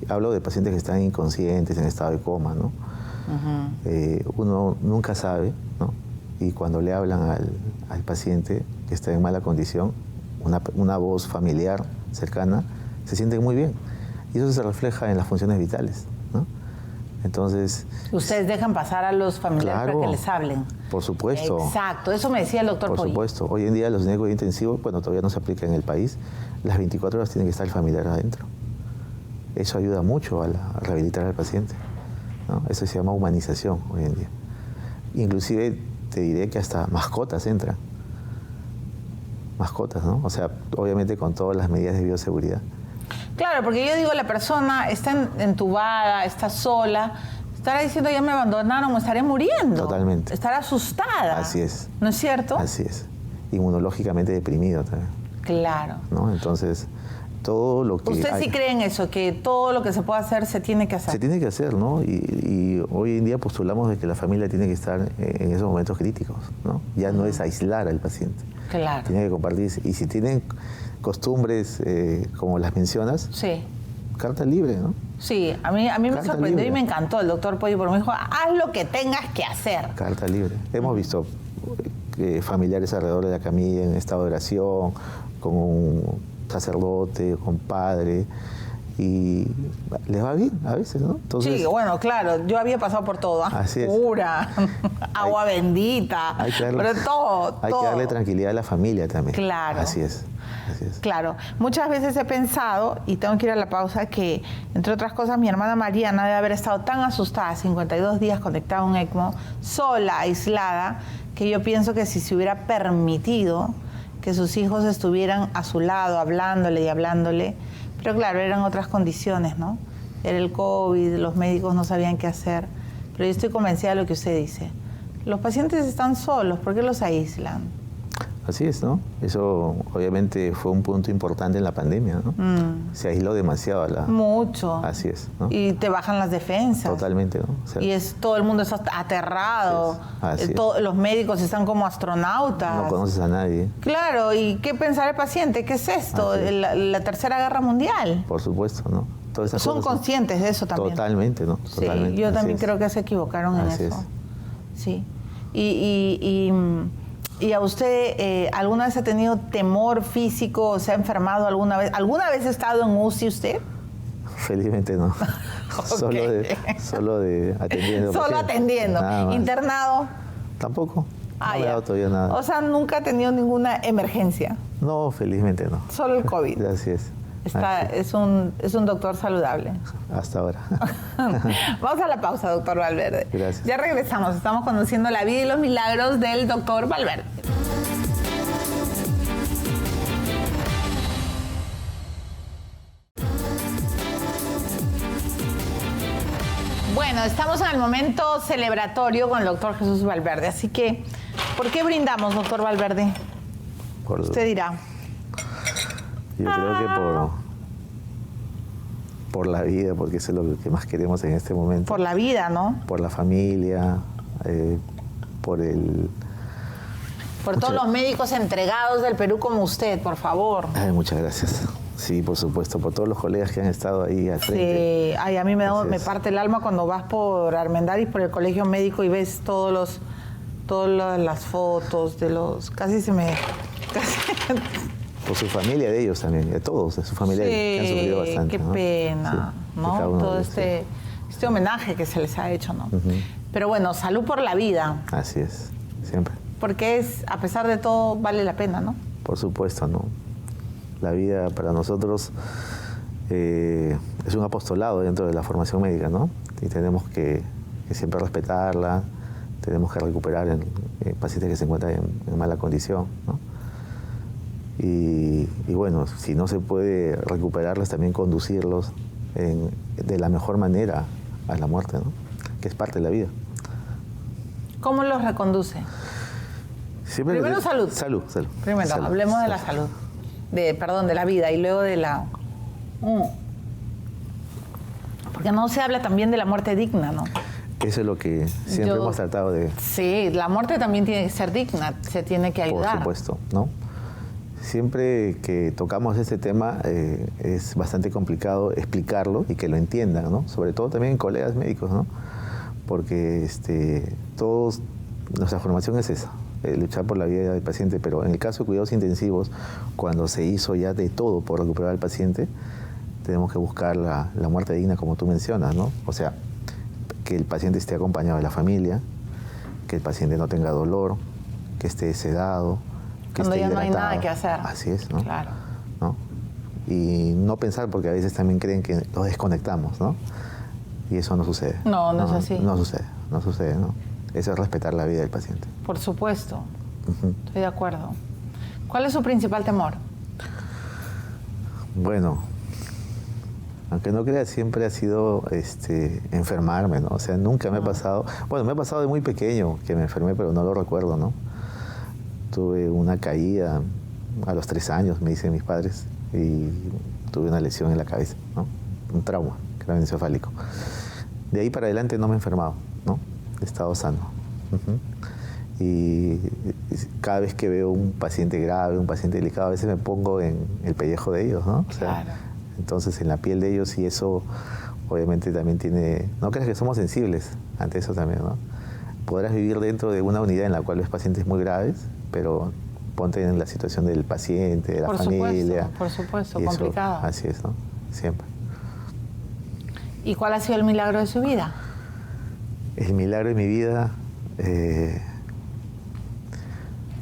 hablo de pacientes que están inconscientes, en estado de coma, ¿no? Uno nunca sabe, ¿no? Y cuando le hablan al paciente que está en mala condición, una voz familiar cercana, se siente muy bien. Y eso se refleja en las funciones vitales, ¿no? Entonces... Ustedes dejan pasar a los familiares claro, para que les hablen. Por supuesto. Exacto, eso me decía el doctor Polly. Por supuesto. Hoy en día los unidades de cuidado intensivo, bueno, todavía no se aplica en el país, las 24 horas tiene que estar el familiar adentro. Eso ayuda mucho a rehabilitar al paciente, ¿no? Eso se llama humanización hoy en día. Inclusive te diré que hasta mascotas entran. Mascotas, ¿no? O sea, obviamente con todas las medidas de bioseguridad. Claro, porque yo digo, la persona está entubada, está sola, estará diciendo, ya me abandonaron, me estaré muriendo. Totalmente. Estará asustada. Así es. ¿No es cierto? Así es. Inmunológicamente deprimido también. Claro. ¿No? Entonces, todo lo que... ¿Usted sí cree en eso, que todo lo que se puede hacer se tiene que hacer? Se tiene que hacer, ¿no? Y hoy en día postulamos de que la familia tiene que estar en esos momentos críticos, ¿no? Ya no es aislar al paciente. Claro. Tiene que compartirse. Y si tienen costumbres como las mencionas, sí, carta libre, ¿no? Sí, a mí me Carta sorprendió libre. y me encantó el doctor Polly, porque me dijo, haz lo que tengas que hacer. Carta libre. Hemos visto familiares alrededor de la camilla en estado de oración, con un sacerdote, con padre, y les va bien a veces, ¿no? Entonces, Sí, bueno, claro, yo había pasado por todo, ¿ah? Así es. Cura, agua bendita, hay que darle, pero todo, hay todo. que darle tranquilidad a la familia también. Claro. Así es. Así es. Claro, muchas veces he pensado, y tengo que ir a la pausa, que entre otras cosas mi hermana Mariana debe haber estado tan asustada, 52 días conectada a un ECMO, sola, aislada, que yo pienso que si se hubiera permitido que sus hijos estuvieran a su lado, hablándole y hablándole, pero claro, eran otras condiciones, ¿no? Era el COVID, los médicos no sabían qué hacer, pero yo estoy convencida de lo que usted dice. Los pacientes están solos, ¿por qué los aíslan? Así es, ¿no? Eso obviamente fue un punto importante en la pandemia, ¿no? Se aisló demasiado a la... Mucho. Así es, ¿no? Y te bajan las defensas. Totalmente, ¿no? O sea, Y todo el mundo está aterrado. Así es. Los médicos están como astronautas. no conoces a nadie, Claro, ¿y qué pensará el paciente? ¿Qué es esto? Así es. La Tercera Guerra Mundial. por supuesto, ¿no? Todas esas Son cosas conscientes de eso también. Totalmente, ¿no? Sí, Totalmente. yo así también es. creo que se equivocaron en Así eso. es. Sí. ¿Y a usted alguna vez ha tenido temor físico? ¿Se ha enfermado alguna vez? ¿Alguna vez ha estado en UCI usted? Felizmente no. Solo de atendiendo. Solo pacientes. atendiendo. Nada más. ¿Internado? Tampoco. Ah, no me ha ya. dado todavía nada. O sea, nunca ha tenido ninguna emergencia. No, felizmente no. Solo el COVID. Así es. Está, Así es un doctor saludable. Hasta ahora. Vamos a la pausa, doctor Valverde. Gracias. Ya regresamos. Estamos conociendo la vida y los milagros del doctor Valverde. Bueno, estamos en el momento celebratorio con el doctor Jesús Valverde. Así que, ¿por qué brindamos, doctor Valverde? Por- Usted dirá. Yo creo que por la vida, porque eso es lo que más queremos en este momento. Por la vida, ¿no? Por la familia, por el... Por todos los médicos entregados del Perú como usted, por favor. Ay, muchas gracias. Sí, por supuesto, por todos los colegas que han estado ahí al frente. Sí, ay, a mí Así me es. parte el alma cuando vas por Armendáriz, por el colegio médico y ves todas las fotos de los... Casi se me... Por su familia de ellos también, de todos, de su familia que han sufrido bastante. qué ¿no? pena, Sí, ¿no? de cada uno Todo de ellos, este homenaje que se les ha hecho, ¿no? Ujú. Pero bueno, salud por la vida, sí. Así es, siempre. porque a pesar de todo, vale la pena, ¿no? Por supuesto, ¿no? La vida para nosotros es un apostolado dentro de la formación médica, ¿no? Y tenemos que siempre respetarla, tenemos que recuperar pacientes que se encuentran en mala condición, ¿no? Y bueno, si no se puede recuperarlos, también conducirlos de la mejor manera a la muerte, ¿no? Que es parte de la vida. ¿Cómo los reconduce? Siempre Primero salud. Salud. Primero, Salud. hablemos de la salud. Perdón, de la vida y luego de la... Porque no se habla también de la muerte digna, ¿no? Eso es lo que siempre hemos tratado de... Sí, la muerte también tiene que ser digna, se tiene que ayudar. Por supuesto, ¿no? Siempre que tocamos este tema es bastante complicado explicarlo y que lo entiendan, ¿no? Sobre todo también colegas médicos, ¿no? Porque todos, nuestra formación es esa, luchar por la vida del paciente, pero en el caso de cuidados intensivos, cuando se hizo ya de todo por recuperar al paciente, tenemos que buscar la muerte digna, como tú mencionas, ¿no? O sea, que el paciente esté acompañado de la familia, que el paciente no tenga dolor, que esté sedado, que cuando esté ya no hay hidratado. nada que hacer. Así es, ¿no? Claro. ¿No? Y no pensar, porque a veces también creen que lo desconectamos, ¿no? Y eso no sucede. No es así. No sucede, ¿no? Eso es respetar la vida del paciente. Por supuesto. Uh-huh. Estoy de acuerdo. ¿Cuál es su principal temor? Bueno, aunque no creas, siempre ha sido enfermarme, ¿no? O sea, nunca me ha pasado... Bueno, me ha pasado de muy pequeño que me enfermé, pero no lo recuerdo, ¿no? Tuve una caída a los 3 años, me dicen mis padres, y tuve una lesión en la cabeza, ¿no? Un trauma craneoencefálico. De ahí para adelante no me he enfermado, ¿no? He estado sano. Uh-huh. Y cada vez que veo un paciente grave, un paciente delicado, a veces me pongo en el pellejo de ellos, ¿no? O sea, claro. Entonces, en la piel de ellos, y eso obviamente también tiene... No creas que somos sensibles ante eso también, ¿no? Podrás vivir dentro de una unidad en la cual ves pacientes muy graves, pero ponte en la situación del paciente, de la familia. Por supuesto, y eso, complicado. así es, ¿no? Siempre. ¿Y cuál ha sido el milagro de su vida? El milagro de mi vida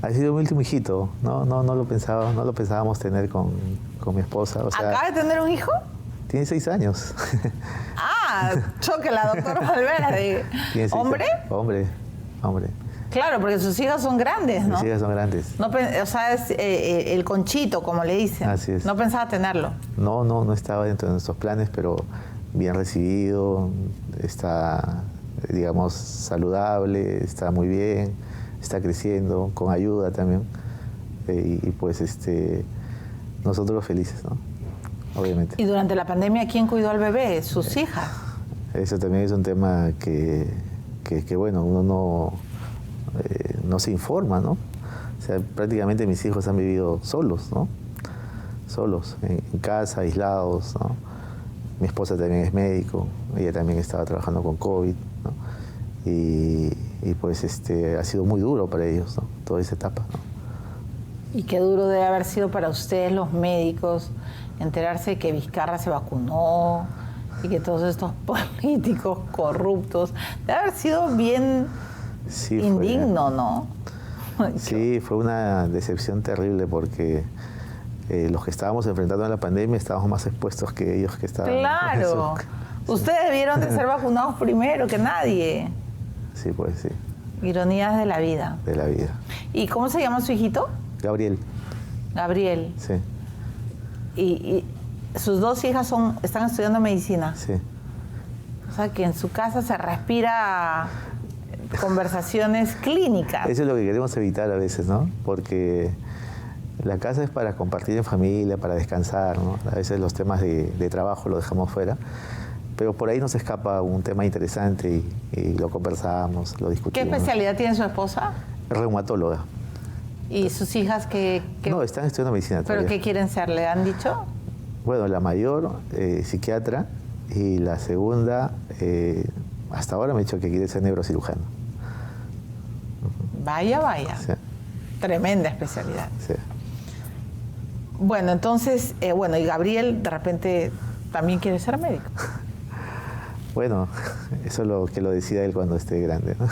ha sido mi último hijito. No lo pensábamos tener con mi esposa. O sea, ¿Acaba de tener un hijo? Tiene 6 años. Choque la doctora Valverde. ¿Hombre? Hombre. Claclaro, porque sus hijas son grandes, ¿no? Mis hijas son grandes. No, o sea, es el conchito, como le dicen. Así es. No pensaba tenerlo. No estaba dentro de nuestros planes, pero bien recibido, está, digamos, saludable, está muy bien, está creciendo, con ayuda también. Y pues nosotros felices, ¿no? Obviamente. Y durante la pandemia, ¿quién cuidó al bebé? Sus hijas. Eso también es un tema que bueno, uno no se informa, ¿no? O sea, prácticamente mis hijos han vivido solos, ¿no? Solos, en casa, aislados, ¿no? Mi esposa también es médico, ella también estaba trabajando con COVID, ¿no? Y pues ha sido muy duro para ellos, ¿no? Toda esa etapa, ¿no? Y qué duro debe haber sido para ustedes, los médicos, enterarse de que Vizcarra se vacunó y que todos estos políticos corruptos. Debe haber sido bien indigno, ¿no? Sí, fue una decepción terrible porque los que estábamos enfrentando a la pandemia estábamos más expuestos que ellos que estaban... Claro. Ustedes debieron de ser vacunados primero que nadie. Sí, pues sí. Ironías de la vida. De la vida. ¿Y cómo se llama su hijito? Gabriel. Gabriel. Sí. Y sus 2 hijas están estudiando medicina. Sí. O sea, que en su casa se respira conversaciones clínicas. Eso es lo que queremos evitar a veces, ¿no? Porque la casa es para compartir en familia, para descansar, ¿no? A veces los temas de trabajo los dejamos fuera, pero por ahí nos escapa un tema interesante y lo conversamos, lo discutimos. ¿Qué especialidad tiene su esposa? Reumatóloga. ¿Y sus hijas qué? No, están estudiando medicina todavía. ¿Pero qué quieren ser? ¿Le han dicho? Bueno, la mayor, psiquiatra, y la segunda, hasta ahora me ha dicho que quiere ser neurocirujano. Vaya. Sí. Tremenda especialidad. Sí. Bueno, entonces, y Gabriel de repente también quiere ser médico. Bueno, eso es lo que lo decida él cuando esté grande, ¿no?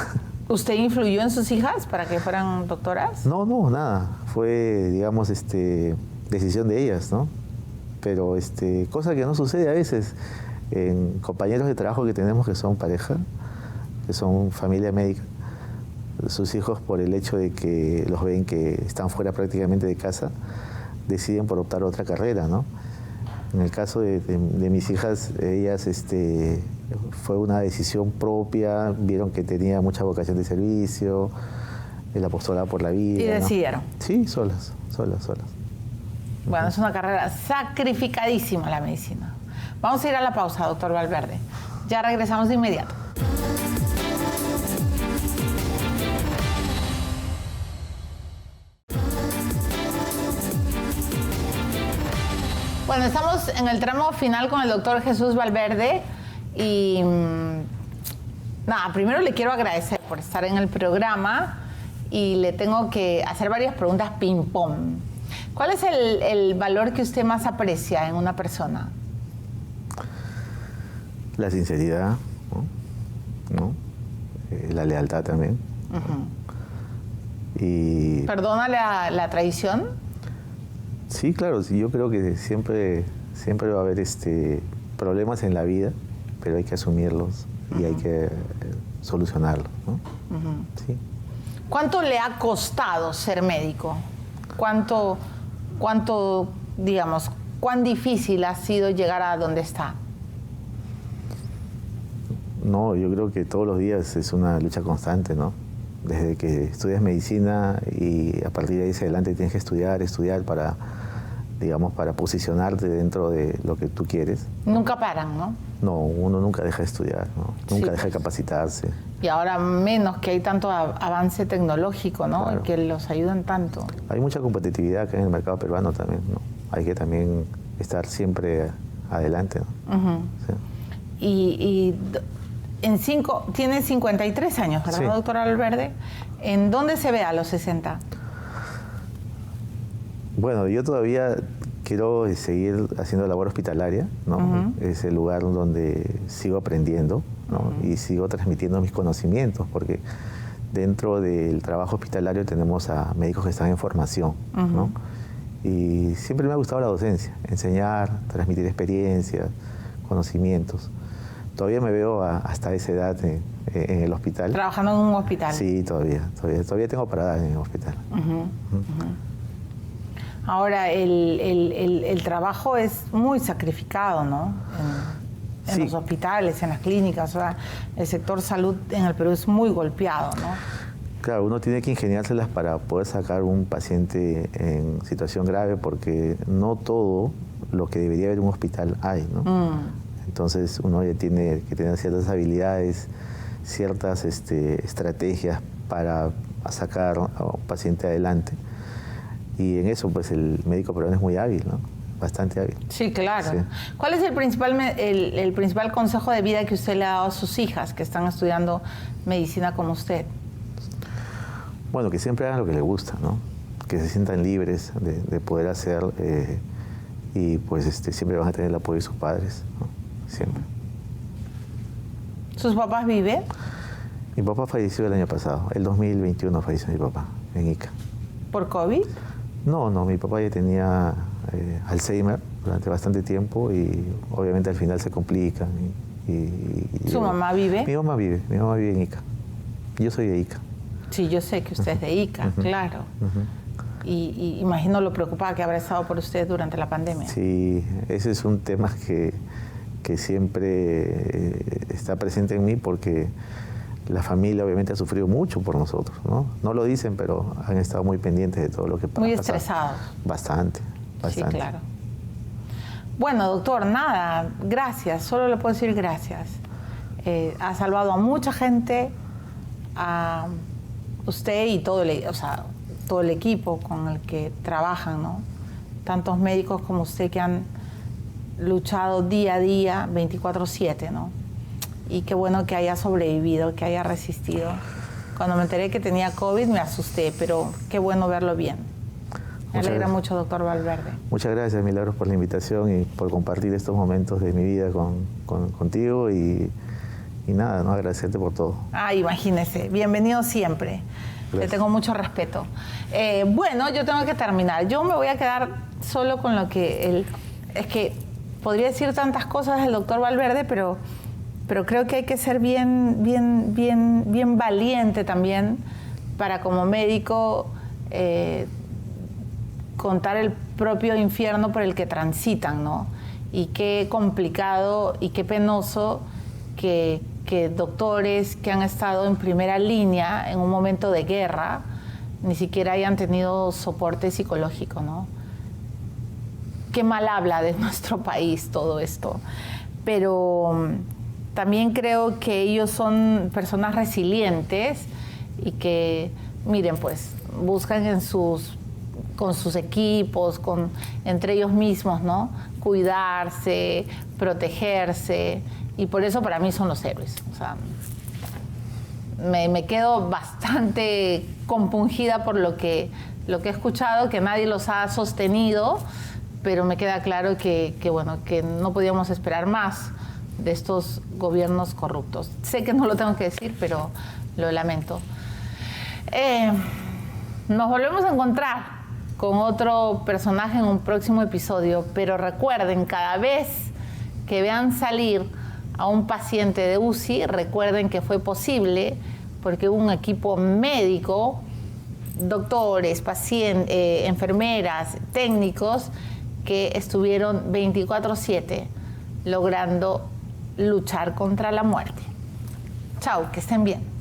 ¿Usted influyó en sus hijas para que fueran doctoras? No, nada. Fue, digamos, decisión de ellas, ¿no? Pero cosa que no sucede a veces en compañeros de trabajo que tenemos que son pareja, que son familia médica. Sus hijos, por el hecho de que los ven que están fuera prácticamente de casa, deciden por optar a otra carrera, ¿no? En el caso de mis hijas, ellas fue una decisión propia, vieron que tenía mucha vocación de servicio, el apostolado por la vida. ¿Y decidieron? ¿No? Sí, solas. Bueno, es una carrera sacrificadísima la medicina. Vamos a ir a la pausa, doctor Valverde. Ya regresamos de inmediato. Bueno, estamos en el tramo final con el doctor Jesús Valverde y nada, primero le quiero agradecer por estar en el programa y le tengo que hacer varias preguntas ping-pong. ¿Cuál es el valor que usted más aprecia en una persona? La sinceridad, ¿no? La lealtad también. Y ¿Perdona la traición? sí, claro, sí, yo creo que siempre va a haber problemas en la vida, pero hay que asumirlos y hay que solucionarlos, ¿no? Sí. ¿Cuánto le ha costado ser médico? ¿Cuánto, digamos, cuán difícil ha sido llegar a donde está? No, yo creo que todos los días es una lucha constante, ¿no? Desde que estudias medicina y a partir de ahí hacia adelante tienes que estudiar para, digamos, para posicionarte dentro de lo que tú quieres. Nunca paran, ¿no? No, uno nunca deja de estudiar, ¿no? Nunca Sí, deja de pues. capacitarse. Y ahora menos, que hay tanto avance tecnológico, ¿no? Claro. Que los ayudan tanto. Hay mucha competitividad acá en el mercado peruano también, ¿no? Hay que también estar siempre adelante, ¿no? Sí. Tiene 53 años, ¿verdad, Sí. doctor Valverde? ¿En dónde se ve a los 60? Bueno, yo todavía quiero seguir haciendo labor hospitalaria, ¿no? Es el lugar donde sigo aprendiendo, ¿no? Y sigo transmitiendo mis conocimientos, porque dentro del trabajo hospitalario tenemos a médicos que están en formación, ¿no? Y siempre me ha gustado la docencia, enseñar, transmitir experiencias, conocimientos. Todavía me veo hasta esa edad en el hospital. ¿Trabajando en un hospital? Sí, todavía tengo para dar en el hospital. Ahora, el trabajo es muy sacrificado, ¿no? En Sí. los hospitales, en las clínicas, o sea, el sector salud en el Perú es muy golpeado, ¿no? Claro, uno tiene que ingeniárselas para poder sacar un paciente en situación grave, porque no todo lo que debería haber en un hospital hay, ¿no? Entonces uno ya tiene que tener ciertas habilidades, ciertas estrategias para sacar a un paciente adelante. Y en eso, pues, el médico peruano es muy hábil, ¿no? Bastante hábil. Sí, claro. Sí. ¿Cuál es el principal consejo de vida que usted le ha dado a sus hijas que están estudiando medicina como usted? Bueno, que siempre hagan lo que les gusta, ¿no? Que se sientan libres de poder hacer y pues siempre van a tener el apoyo de sus padres, ¿no? Siempre. ¿Sus papás viven? Mi papá falleció el año pasado, el 2021 falleció mi papá, en Ica. ¿Por COVID? No, mi papá ya tenía Alzheimer durante bastante tiempo y obviamente al final se complica. ¿Su mamá vive? Mi mamá vive en Ica. Yo soy de Ica. Sí, yo sé que usted es de Ica, claro. Y imagino lo preocupada que habrá estado por usted durante la pandemia. Sí, ese es un tema que siempre está presente en mí, porque la familia obviamente ha sufrido mucho por nosotros, ¿no? No lo dicen, pero han estado muy pendientes de todo lo que pasa. Muy estresados. Bastante. Sí, claro. Bueno, doctor, nada, gracias, solo le puedo decir gracias. Ha salvado a mucha gente, a usted y todo el equipo con el que trabajan, ¿no? Tantos médicos como usted que han luchado día a día, 24/7, ¿no? Y qué bueno que haya sobrevivido, que haya resistido. Cuando me enteré que tenía COVID me asusté, pero qué bueno verlo bien. Me alegra mucho, doctor Valverde. Muchas gracias, Milagros, por la invitación y por compartir estos momentos de mi vida contigo y nada, ¿no? Agradecerte por todo. Ah, imagínese. Bienvenido siempre. Gracias. Le tengo mucho respeto. Bueno, yo tengo que terminar. Yo me voy a quedar solo con lo que es que podría decir tantas cosas del doctor Valverde, pero creo que hay que ser bien valiente también para, como médico, contar propio infierno por el que transitan, ¿no? Y qué complicado y qué penoso que doctores que han estado en primera línea en un momento de guerra ni siquiera hayan tenido soporte psicológico, ¿no? Qué mal habla de nuestro país todo esto. Pero también creo que ellos son personas resilientes y que, miren, pues, buscan con sus equipos, entre ellos mismos, ¿no? Cuidarse, protegerse, y por eso para mí son los héroes. O sea, me quedo bastante compungida por lo que he escuchado, que nadie los ha sostenido, pero me queda claro que no podíamos esperar más de estos gobiernos corruptos. Sé que no lo tengo que decir, pero lo lamento. Nos volvemos a encontrar con otro personaje en un próximo episodio, pero recuerden, cada vez que vean salir a un paciente de UCI, recuerden que fue posible porque hubo un equipo médico, doctores, enfermeras, técnicos, que estuvieron 24/7 logrando luchar contra la muerte. Chao, que estén bien.